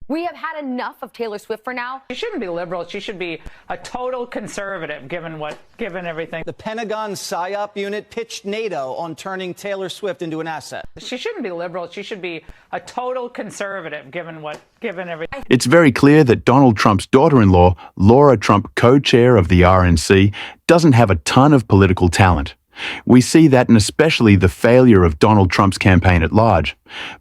We have had enough of Taylor Swift for now. She shouldn't be liberal. She should be a total conservative, given everything. The Pentagon PSYOP unit pitched NATO on turning Taylor Swift into an asset. She shouldn't be liberal. She should be a total conservative, given everything. It's very clear that Donald Trump's daughter-in-law, Lara Trump, co-chair of the RNC, doesn't have a ton of political talent. We see that in especially the failure of Donald Trump's campaign at large,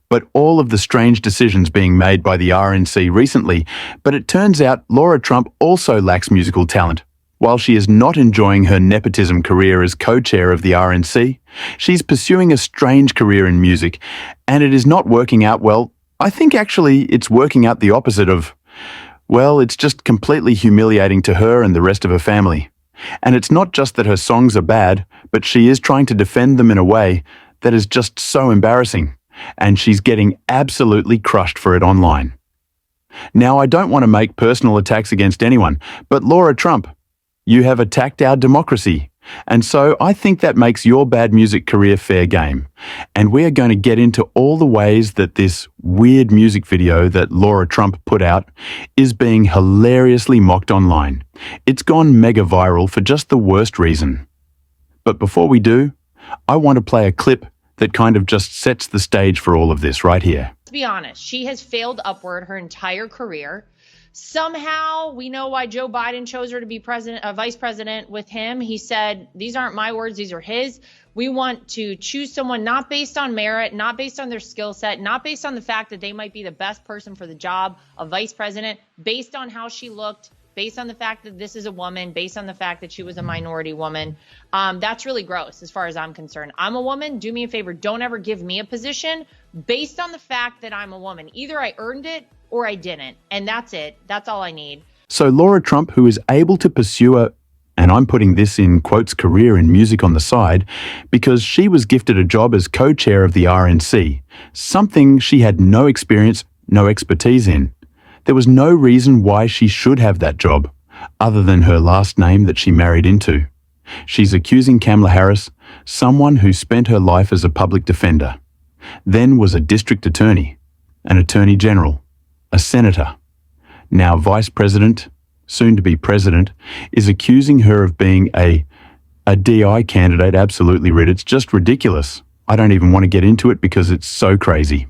but all of the strange decisions being made by the RNC recently. But it turns out Lara Trump also lacks musical talent. While she is not enjoying her nepotism career as co-chair of the RNC, she's pursuing a strange career in music, and it is not working out well. I think actually it's working out the opposite of, well, it's just completely humiliating to her and the rest of her family. And it's not just that her songs are bad, but she is trying to defend them in a way that is just so embarrassing, and she's getting absolutely crushed for it online. Now, I don't want to make personal attacks against anyone, but Lara Trump, you have attacked our democracy, and so I think that makes your bad music career fair game. And we are going to get into all the ways that this weird music video that Lara Trump put out is being hilariously mocked online. It's gone mega viral for just the worst reason. But before we do, I want to play a clip that kind of just sets the stage for all of this right here. Let's be honest, she has failed upward her entire career. Somehow we know why Joe Biden chose her to be vice president with him. He said, these aren't my words, these are his. We want to choose someone not based on merit, not based on their skill set, not based on the fact that they might be the best person for the job of vice president, based on how she looked, based on the fact that this is a woman, based on the fact that she was a minority woman. That's really gross as far as I'm concerned. I'm a woman. Do me a favor. Don't ever give me a position based on the fact that I'm a woman. Either I earned it or I didn't. And that's it. That's all I need. So Lara Trump, who is able to pursue a, and I'm putting this in quotes, career in music on the side, because she was gifted a job as co-chair of the RNC, something she had no experience, no expertise in. There was no reason why she should have that job, other than her last name that she married into. She's accusing Kamala Harris, someone who spent her life as a public defender, then was a district attorney, an attorney general, a senator, now vice president, soon to be president, is accusing her of being a DI candidate. Absolutely, Rid. It's just ridiculous. I don't even want to get into it because it's so crazy.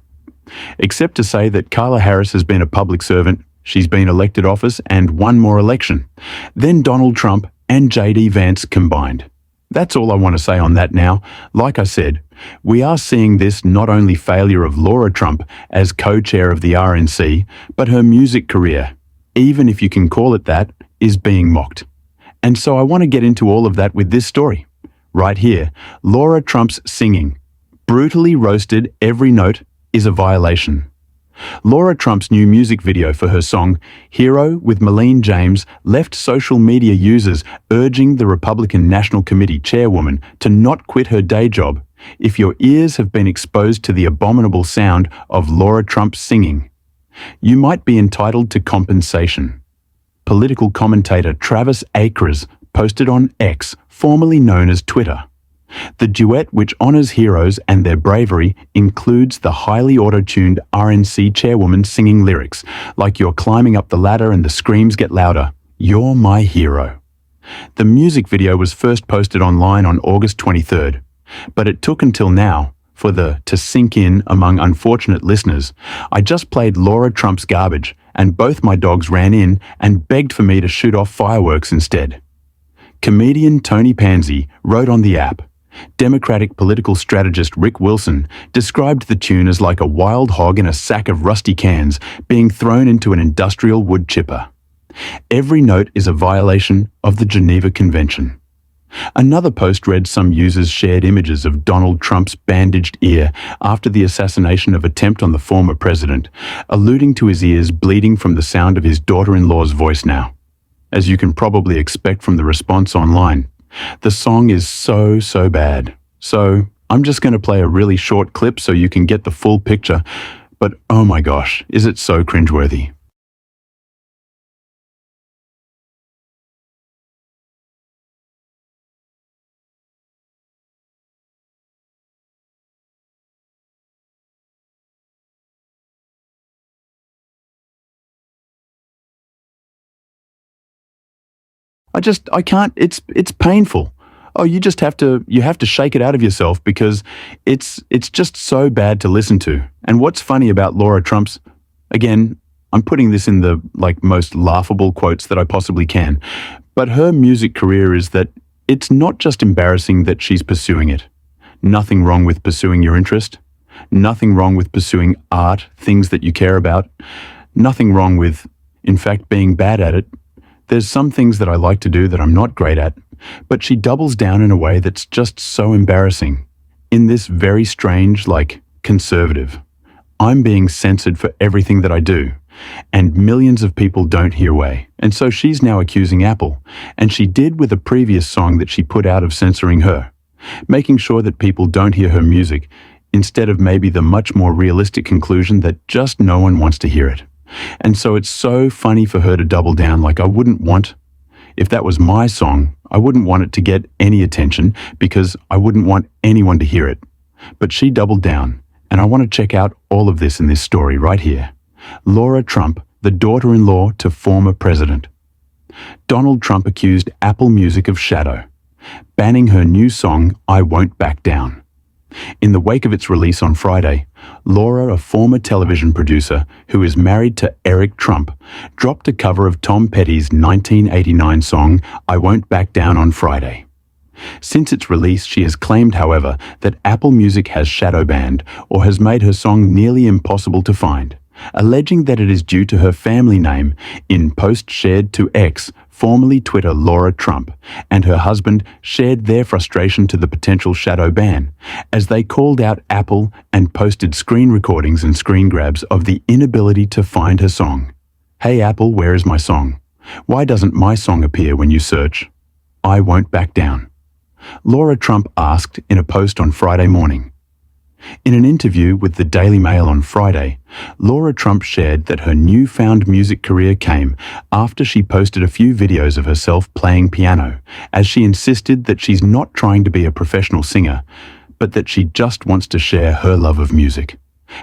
Except to say that Kamala Harris has been a public servant, she's been elected office and one more election, then Donald Trump and J.D. Vance combined. That's all I want to say on that now. Like I said, we are seeing this not only failure of Lara Trump as co-chair of the RNC, but her music career, even if you can call it that, is being mocked. And so I want to get into all of that with this story. Right here, Lara Trump's singing, brutally roasted every note, is a violation. Lara Trump's new music video for her song, Hero with Malene James, left social media users urging the Republican National Committee chairwoman to not quit her day job if your ears have been exposed to the abominable sound of Lara Trump singing. You might be entitled to compensation. Political commentator Travis Akers posted on X, formerly known as Twitter. The duet, which honors heroes and their bravery, includes the highly auto-tuned RNC chairwoman singing lyrics, like "You're climbing up the ladder and the screams get louder. You're my hero." The music video was first posted online on August 23rd, but it took until now for to sink in among unfortunate listeners. I just played Lara Trump's garbage, and both my dogs ran in and begged for me to shoot off fireworks instead. Comedian Tony Pansy wrote on the app. Democratic political strategist Rick Wilson described the tune as like a wild hog in a sack of rusty cans being thrown into an industrial wood chipper. Every note is a violation of the Geneva Convention. Another post read some users shared images of Donald Trump's bandaged ear after the assassination attempt on the former president, alluding to his ears bleeding from the sound of his daughter-in-law's voice now. As you can probably expect from the response online, the song is so bad. So I'm just going to play a really short clip so you can get the full picture, but oh my gosh, is it so cringeworthy. I can't, it's painful. Oh, you have to shake it out of yourself because it's just so bad to listen to. And what's funny about Lara Trump's, again, I'm putting this in the most laughable quotes that I possibly can, but her music career is that it's not just embarrassing that she's pursuing it. Nothing wrong with pursuing your interest. Nothing wrong with pursuing art, things that you care about. Nothing wrong with, in fact, being bad at it. There's some things that I like to do that I'm not great at, but she doubles down in a way that's just so embarrassing. In this very strange, conservative. I'm being censored for everything that I do, and millions of people don't hear way. And so she's now accusing Apple, and she did with a previous song that she put out of censoring her, making sure that people don't hear her music, instead of maybe the much more realistic conclusion that just no one wants to hear it. And so it's so funny for her to double down if that was my song, I wouldn't want it to get any attention because I wouldn't want anyone to hear it. But she doubled down, and I want to check out all of this in this story right here. Lara Trump, the daughter-in-law to former president. Donald Trump accused Apple Music of shadow, banning her new song, I Won't Back Down. In the wake of its release on Friday, Lara, a former television producer who is married to Eric Trump, dropped a cover of Tom Petty's 1989 song, I Won't Back Down on Friday. Since its release, she has claimed, however, that Apple Music has shadow banned or has made her song nearly impossible to find, alleging that it is due to her family name in post shared to X, formerly Twitter, Lara Trump, and her husband shared their frustration to the potential shadow ban, as they called out Apple and posted screen recordings and screen grabs of the inability to find her song. Hey Apple, where is my song? Why doesn't my song appear when you search? I Won't Back Down. Lara Trump asked in a post on Friday morning. In an interview with the Daily Mail on Friday, Lara Trump shared that her newfound music career came after she posted a few videos of herself playing piano, as she insisted that she's not trying to be a professional singer, but that she just wants to share her love of music.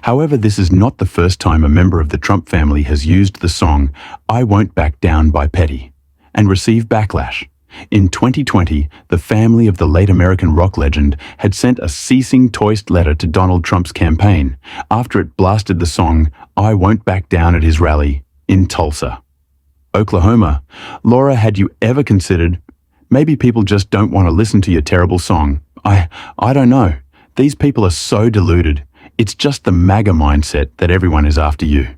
However, this is not the first time a member of the Trump family has used the song I Won't Back Down by Petty and received backlash. In 2020, the family of the late American rock legend had sent a ceasing-toast letter to Donald Trump's campaign after it blasted the song I Won't Back Down at his rally in Tulsa, Oklahoma. Lara, had you ever considered, maybe people just don't want to listen to your terrible song? I don't know. These people are so deluded. It's just the MAGA mindset that everyone is after you,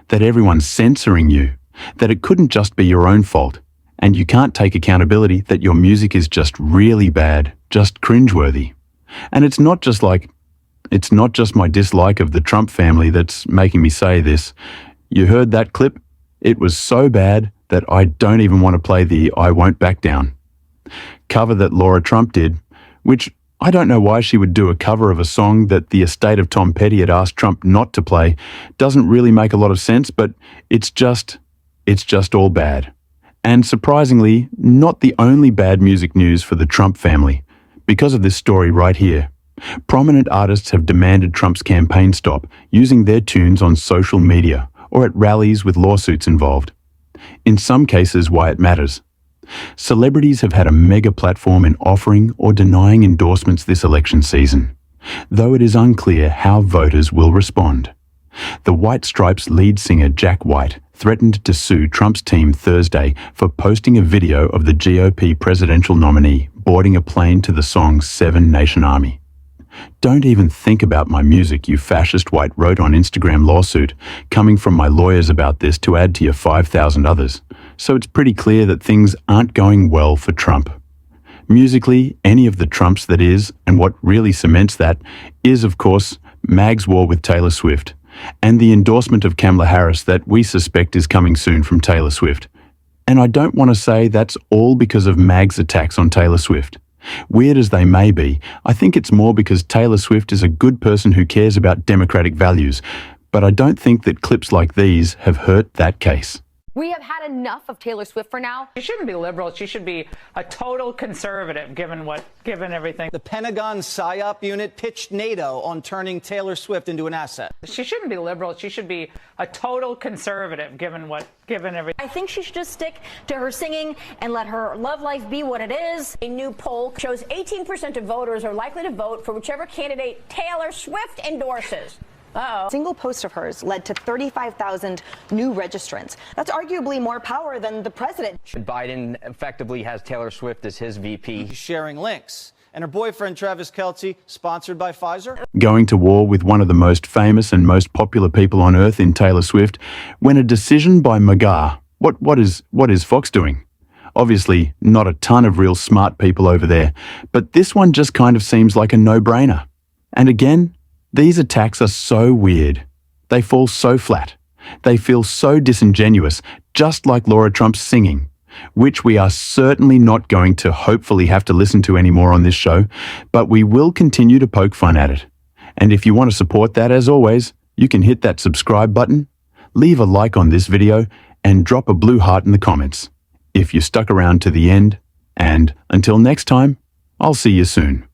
that everyone's censoring you, that it couldn't just be your own fault. And you can't take accountability that your music is just really bad, just cringeworthy. And it's not just my dislike of the Trump family that's making me say this. You heard that clip? It was so bad that I don't even want to play the I Won't Back Down cover that Lara Trump did, which I don't know why she would do a cover of a song that the estate of Tom Petty had asked Trump not to play. Doesn't really make a lot of sense, but it's just all bad. And surprisingly, not the only bad music news for the Trump family. Because of this story right here, prominent artists have demanded Trump's campaign stop using their tunes on social media or at rallies with lawsuits involved. In some cases, why it matters. Celebrities have had a mega platform in offering or denying endorsements this election season, though it is unclear how voters will respond. The White Stripes lead singer Jack White threatened to sue Trump's team Thursday for posting a video of the GOP presidential nominee boarding a plane to the song Seven Nation Army. Don't even think about my music, you fascist, White wrote on Instagram lawsuit, coming from my lawyers about this to add to your 5,000 others. So it's pretty clear that things aren't going well for Trump. Musically, any of the Trumps that is, and what really cements that, is of course, Mag's war with Taylor Swift, and the endorsement of Kamala Harris that we suspect is coming soon from Taylor Swift. And I don't want to say that's all because of Mag's attacks on Taylor Swift. Weird as they may be, I think it's more because Taylor Swift is a good person who cares about democratic values, but I don't think that clips like these have hurt that case. We have had enough of Taylor Swift for now. She shouldn't be liberal. She should be a total conservative, given everything. The Pentagon PSYOP unit pitched NATO on turning Taylor Swift into an asset. She shouldn't be liberal. She should be a total conservative, given everything. I think she should just stick to her singing and let her love life be what it is. A new poll shows 18% of voters are likely to vote for whichever candidate Taylor Swift endorses. A single post of hers led to 35,000 new registrants. That's arguably more power than the president. Biden effectively has Taylor Swift as his VP. She's sharing links. And her boyfriend, Travis Kelce, sponsored by Pfizer. Going to war with one of the most famous and most popular people on earth in Taylor Swift, when a decision by McGaha. What is Fox doing? Obviously, not a ton of real smart people over there, but this one just kind of seems like a no-brainer. And again, these attacks are so weird. They fall so flat. They feel so disingenuous, just like Lara Trump's singing, which we are certainly not going to hopefully have to listen to anymore on this show, but we will continue to poke fun at it. And if you want to support that, as always, you can hit that subscribe button, leave a like on this video, and drop a blue heart in the comments if you stuck around to the end. And until next time, I'll see you soon.